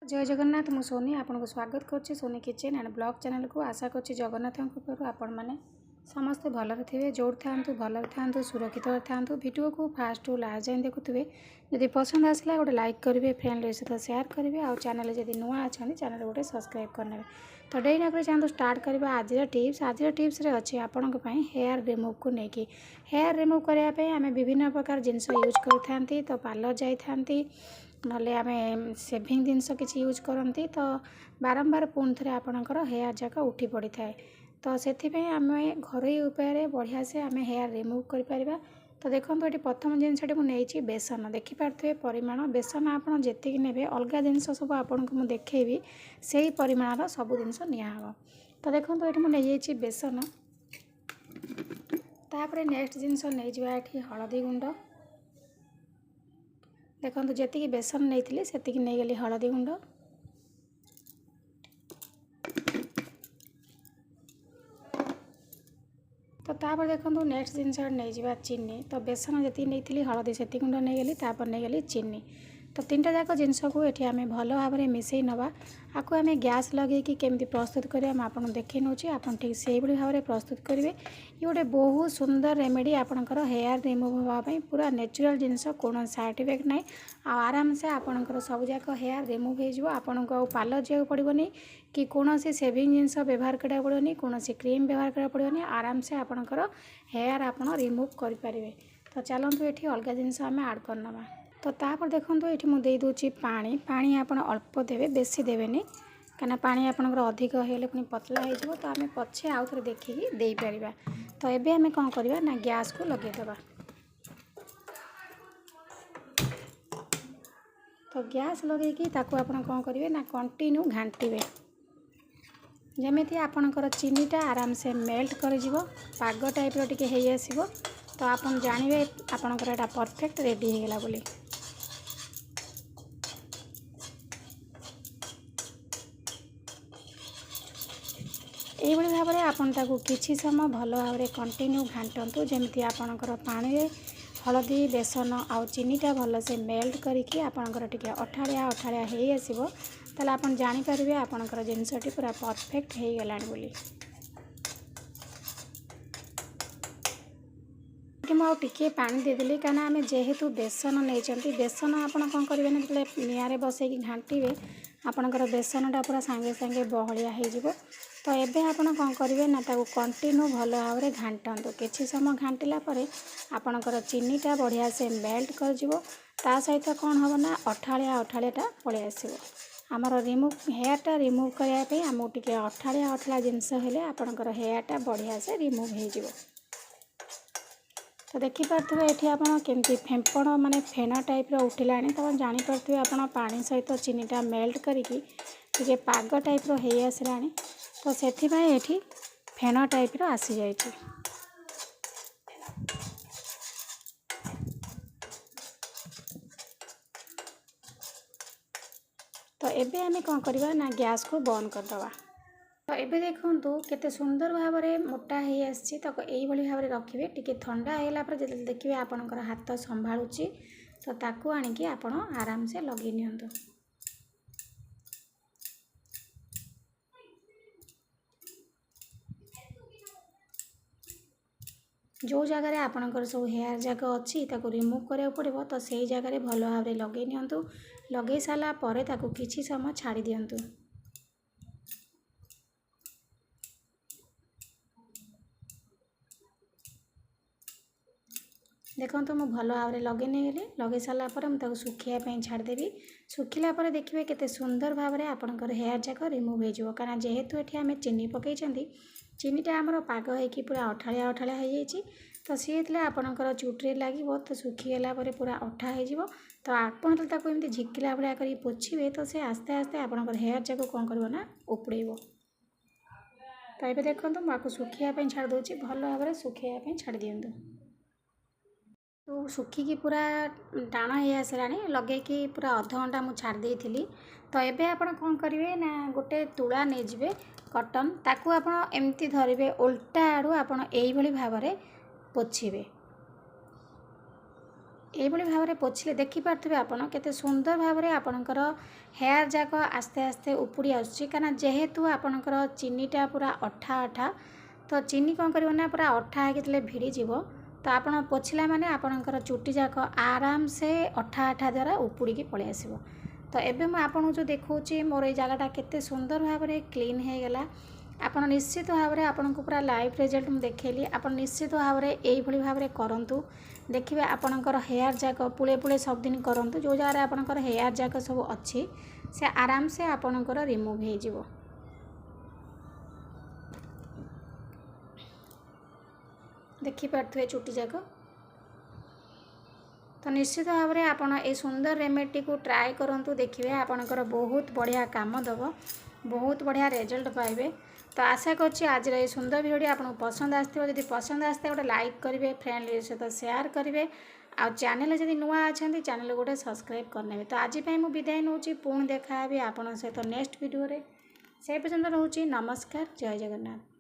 जय जगन्नाथ मु सोनी आपको स्वागत करुच्ची Soni kitchen and blog channel को। आशा करुच्ची जगन्नाथ कृपा आपण मैंने समस्ते भलरे थे जोड़ था भलरे था सुरक्षित था। वीडियो को फास्ट टू लास्ट जाए देखुए। जदि पसंद आसला गोटे लाइक करेंगे, फ्रेंड सहित शेयर करेंगे और चैनल जब नुआ अच्छा चैनल गोटे सब्सक्राइब करने। तो डेरी नक चाहूँ स्टार्ट करवा आज टिप्स अच्छे आपण हेयर रिमूव को लेकिन हेयर रिमूव करने आम विभिन्न प्रकार जिनस यूज कर तो पार्लर जाती नले आम सेविंग जिनस किसी यूज करती तो बारंबार पुणी थे आपणकर हेयर जाक उठी पड़ी थाए। तो से आम घर उपाय बढ़िया से आम हेयर रिमूव कर। तो देखो ये प्रथम जिनसटी मुझे बेसन देखिपे परिमाण बेसन आपड़ जी ने अलग जिनस सब आपन को देखेबी से ही परिमाण सब जिनस निहब। तो देखो ये मुझे बेसन तापर नेक्स्ट जिनस नहीं जावा ये हलदी गुंड। देखो जी बेसन नहीं से नहीं गली हलदी गुंड। तो तापर देखो नेक्स्ट जिनस नहीं जावा चीनी। तो बेसन जी नहीं हलदी से गुंड नहीं गली तापर नहीं गली चीनी। तो तीनटा जाक जिनस को ये आम भल भाव में मिसई नवा आपको आम गैस लगे कि केमी प्रस्तुत करें आपको देखे नौचे आप ठीक से भाव में प्रस्तुत करेंगे। ये गोटे बहुत सुंदर रेमेडी आपणकर हेयर रिमूव होगापी पूरा नेचुरल जिनस कौन साइड इफेक्ट ना आराम से आपणकर सब जाक हेयर रिमूव हो आपन को पार्लर जावाक पड़ोनी कि कौन सेविंग जिनस व्यवहार करा पड़ोनी कौन क्रीम व्यवहार करा पड़ोनी आराम से आपणकर हेयर आप रिमूव करेंगे। तो चलतु ये अलग जिनस आम आड करनवा। तो तापर देखो ये मुझे दूसरी पानी पानी आप अल्प देवे बेसी देवेनि कहीं पानी आपंकर अधिक होले पुणी पतला हो तो आम पछे आउ थे देखिकी दे पार। तो ये आम कौन करवा ना गैस को लगेदबा। तो गैस लगे ताकू आप कौन करेंगे ना कंटिन्यू घांटे जमी आपणकर चीनीटा आराम से मेल्ट कर पाग टाइप रे आसो। तो आप जानवे आपणकर एटा परफेक्ट रेडी होगा बोली। यही भाव में आपन ताकू किछि समय भल भाव में कंटिन्यू घाटतु जमी आपणकर पानी हलदी बेसन आउ चीनीटा भल से मेल्ट करके आपणकर टिके अठाड़िया अठाड़िया हो आसो। ताले आपन जानी पारिबे आपणकर जिनसटी पूरा परफेक्ट हो गलानी बोली। मुझे पानी देदेली कहीं आम जेहेतु बेसन नहीं बेसन आपड़ कौन करेंगे ना जो निआरे बसैकी घाटे आपणकर बेसनटा पूरा सांगे सांगे बहलिया हो। तो ये आपड़ कौन करेंगे ना कंटिन्यू भल भाव में घाटतु किसी समय घाटिला आपणकर चीनीटा बढ़िया से मेल्ट कर सहित कौन हम ना अठाड़िया अठाड़ियाटा पलि आसो। आमर रिमूव हेयरटा रिमूव करने आमको टिके अठाड़िया अठाड़िया जिनस हेले आपणकर हेयरटा बढ़िया से रिमूव हो। तो देखिपे ये आप केमती फेंपण माने फेना टाइप उठिला तो जापे आप पानी सहित चीनीटा मेल्ट करके टे पाग टाइप हो आसला। तो से ये फेना टाइप आसी जाए। तो ये आम कौन करवा ना गैस को बंद करदवा। तो ये देखो केते सुंदर भाव में मोटा हो आसी। तो यही भाव में रखिए टी ठंडा होगा जो देखिए आपणकर हाथ संभालुची तो ताकू आणिकी आप आराम से लगे नियंतु। जो जगह आपणकर सब हेयर जाक अच्छी रिमूव करा पड़ो तो सही जगह भल भाव में लगे नियंतु। लगे सारा पर ताकू किछि समय छाड़ी दियंतु। देखो तो मुझे भल भाव में लगे नहीं गली लगे सारापर मुझे सुखापी छाड़देवी। सुखिला देखिए केते सुंदर भाव में आपणकर हेयर जाक रिमूव हो कहीं जेहेतु ये आम चीनी पकई चीनीटा आमर पाग होगी पूरा अठाड़िया अठाड़िया हो जाए। तो सी आपणकर चुट्रे लगे तो सुखीगला पूरा अठा हो। तो आपड़ एमती झिकिला भाया कर पोछे तो सी आस्ते आस्ते आपणकर हेयर जाक कौन कर ना उपड़ेब। तो ये देखो मुझे सुखापी छाड़ दूसरी भल भाव में सुखापी छाड़ दिंतु। तो सुखिकी पूरा टाण हो आसला लगे कि पूरा अध घंटा मुझे छाड़ देती। तो ये आप कौन करेंगे ना गोटे तुला नहीं कटन ताकू आप एमती धरवे उल्टा आड़ू आप भाव में पोछे। এইভাবে ভাବରେ ପୋଛିଲେ ଦେଖିପାରୁଥିବେ ଆପଣ କେତେ ସୁନ୍ଦର ଭାବରେ ଆପଣଙ୍କର ହେୟାର ଯାକ ଆସ୍ତେ ଆସ୍ତେ ଉପୁଡ଼ି ଆସୁଛି। କାରଣ ଯେହେତୁ ଆପଣଙ୍କର ଚିନିଟା ପୁରା ଅଠା ଅଠା, ତ ଚିନି କ'ଣ କରିବ ନା ପୁରା ଅଠା ହେଇକି ଯେତେବେଳେ ଭିଡ଼ିଯିବ, ତ ଆପଣ ପୋଛିଲା ମାନେ ଆପଣଙ୍କର ଚୁଟି ଯାକ ଆରାମସେ ଅଠା ଅଠା ଦ୍ୱାରା ଉପୁଡ଼ିକି ପଳେଇ ଆସିବ। ତ ଏବେ ମୁଁ ଆପଣଙ୍କୁ ଯେଉଁ ଦେଖାଉଛି ମୋର ଏଇ ଜାଗାଟା କେତେ ସୁନ୍ଦର ଭାବରେ କ୍ଲିନ୍ ହେଇଗଲା। ଆପଣ ନିଶ୍ଚିତ ଭାବରେ ଆପଣଙ୍କୁ ପୁରା ଲାଇଭ୍ ରେଜଲ୍ଟ ମୁଁ ଦେଖେଇଲି। ଆପଣ ନିଶ୍ଚିତ ଭାବରେ ଏଇଭଳି ଭାବରେ କରନ୍ତୁ, ଦେଖିବେ ଆପଣଙ୍କର ହେୟାର ଯାକ ପୁଳେ ପୁଳେ ସବୁଦିନ କରନ୍ତୁ। ଯେଉଁ ଜାଗାରେ ଆପଣଙ୍କର ହେୟାର ଯାକ ସବୁ ଅଛି ସେ ଆରାମସେ ଆପଣଙ୍କର ରିମୁଭ୍ ହେଇଯିବ। ଦେଖିପାରୁଥିବେ ଚୁଟି ଯାକ। ତ ନିଶ୍ଚିତ ଭାବରେ ଆପଣ এই ସୁନ୍ଦର ରେମେଡ଼ିଟିକୁ ଟ୍ରାଏ କରନ୍ତୁ, ଦେଖିବେ ଆପଣଙ୍କର ବହୁତ ବଢ଼ିଆ କାମ ଦେବ, ବହୁତ ବଢ଼ିଆ ରେଜଲ୍ଟ ପାଇବେ। ତ ଆଶା କରୁଛି ଆଜିର এই ସୁନ୍ଦର ଭିଡ଼ିଓଟି ଆପଣଙ୍କୁ ପସନ୍ଦ ଆସିଥିବ। ଯଦି ପସନ୍ଦ ଆସିଥାଏ ଗୋଟେ ଲାଇକ୍ କରିବେ, ଫ୍ରେଣ୍ଡ ସହିତ ସେୟାର କରିବେ, ଆଉ ଚ୍ୟାନେଲ ଯଦି ନୂଆ ଅଛନ୍ତି ଚ୍ୟାନେଲ ଗୋଟେ ସବସ୍କ୍ରାଇବ୍ କରିନେବେ। ତ ଆଜି ପାଇଁ ମୁଁ ବିଦାୟ ନେଉଛି, ପୁଣି ଦେଖା ହେବି ଆପଣଙ୍କ ସହିତ ନେକ୍ସଟ ଭିଡ଼ିଓରେ। ସେ ପର୍ଯ୍ୟନ୍ତ ରହୁଛି, ନମସ୍କାର, ଜୟ ଜଗନ୍ନାଥ।